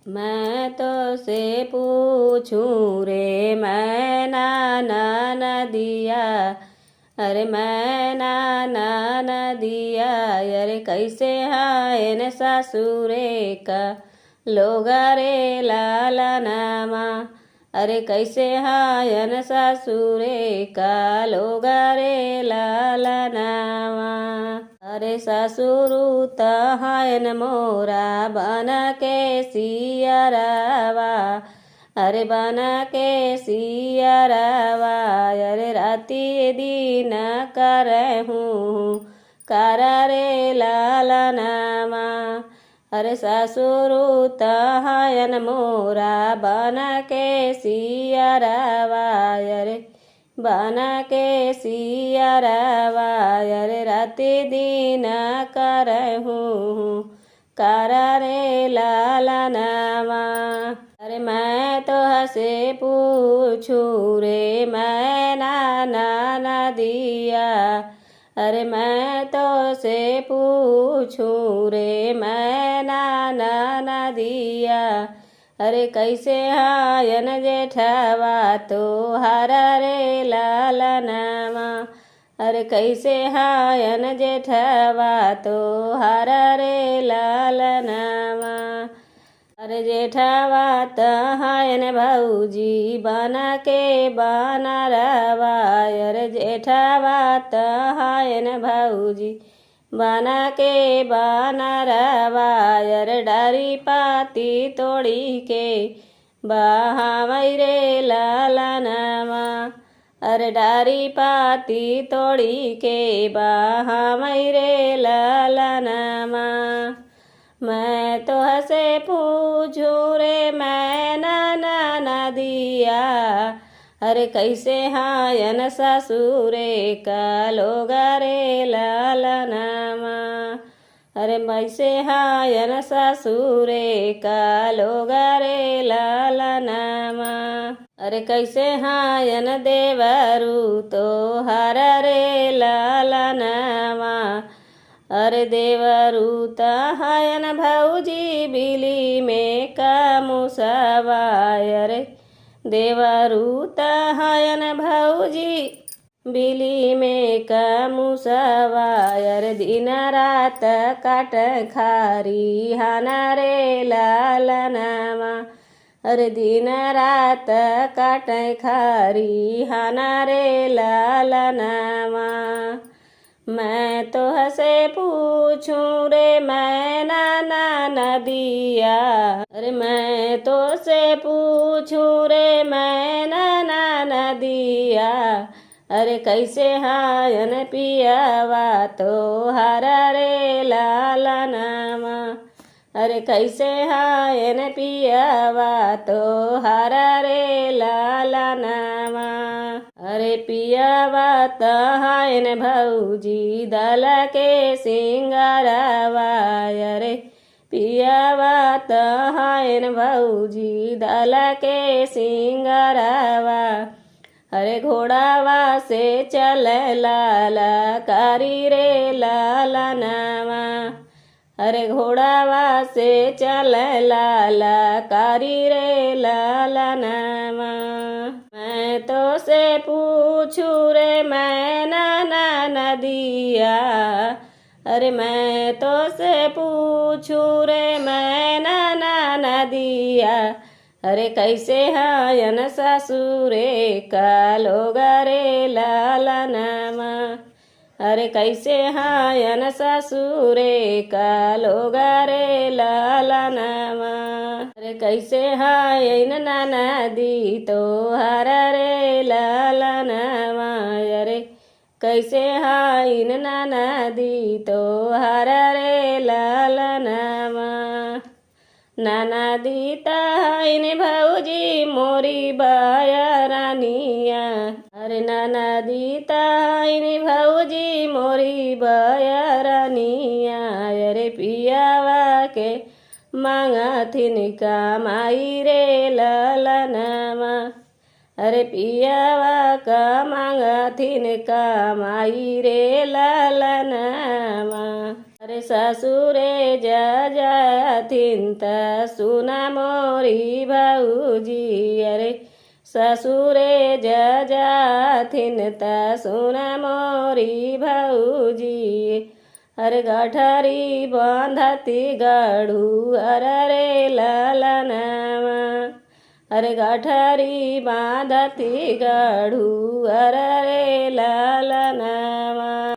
मैं तो से पूछूं रे मैना नदिया, अरे मैना नदिया, अरे कैसे हाय न सासुरे का लोगा रे लाला नामा, अरे कैसे हायन सासुरे का लोगा रे लाला नामा। अरे सासुरु तहायन मोरा बन के सियरवा, अरे बन के सियरवा, अरे राति दिन करहूँ कर रे लाला नामा। अरे सासुरु तहायन मोरा बन के सियरवा, अरे बन के सियरवा, अरे राति दिन करहूँ कर रे लाला नामा। अरे मैं तो हसे पूछूं रे मैना नदिया, अरे मैं तो से पूछूं रे मैना नदिया, अरे कैसे हायन जेठवा तो हर रे लाला नामा, अरे कैसे हायन जेठवा तो हर रे लाला नामा। अरे जेठवा तहायन भौजी बना के बनरवा, अरे जेठवा तहायन भौजी बना के बनरवा, अरे डारी पाती तोड़ी के बहावै रे लाला नामा, अरे डारी पाती तोड़ी के बहावै रे लाला नामा। मैं तो हसे पूछूं रे मैना नदिया, अरे कैसे हायन सासुरे का लोगा रे लाला नामा, अरे कैसे हायन सासुरे का लोगा रे लाला नामा। अरे कैसे हायन देवरू तो हर रे लाला नामा, अरे देवरू तहायन भौजी बिली में कामुसवा, अरे देवरू तहायन भौजी बिली में कामुसवा, अरे दिन रात काट खारी हाना रे लाला नामा, अरे दिन रात काट खारी हाना रे लाला नामा। मैं तो हसे पूछूं रे मैना नदिया, अरे मैं तो से पूछूं रे मैना नदिया, अरे कैसे हायन पियावा तो हर रे लाला नामा, अरे कैसे हायन पियावा तो हर रे लाला नामा। अरे पियावा तहायन भौजी दल के सिंगारवा, अरे पियावा तहायन भौजी दल के सिंगारवा, अरे घोड़ावा से चल लाला कारी रे लाला नामा, अरे घोड़ावा से चल लाला कारी रे लाला नामा। मैं तो से पूछूं रे मैना नदिया, अरे मैं तो से पूछूं रे मैना नदिया, अरे कैसे हायन सासुरे का लोगा रे लाला नामा, अरे कैसे हायन सासुरे का लोगा रे लाला नामा। अरे कैसे हायन नदी तो हर रे लाला नामा, अरे कैसे हायन नदी तो हर रे लाला नामा। नदी तहायन भौजी मोरी बाया रानिया, अरे नदी तहायन भौजी मोरी बाया रानिया, अरे पियावा के मांगथिन कमाई रे लाला नामा, अरे पियावा का मांगथिन कमाई रे लाला नामा। अरे ससुरे जाथिन त सुना मोरी भाउजी अरे ससुरे जाथिन त सुना मोरी भाउजी अरे गठरी बंधती गढ़ू अरे लालनामा अरे गठरी बांधती गढ़ू अरे लालनामा।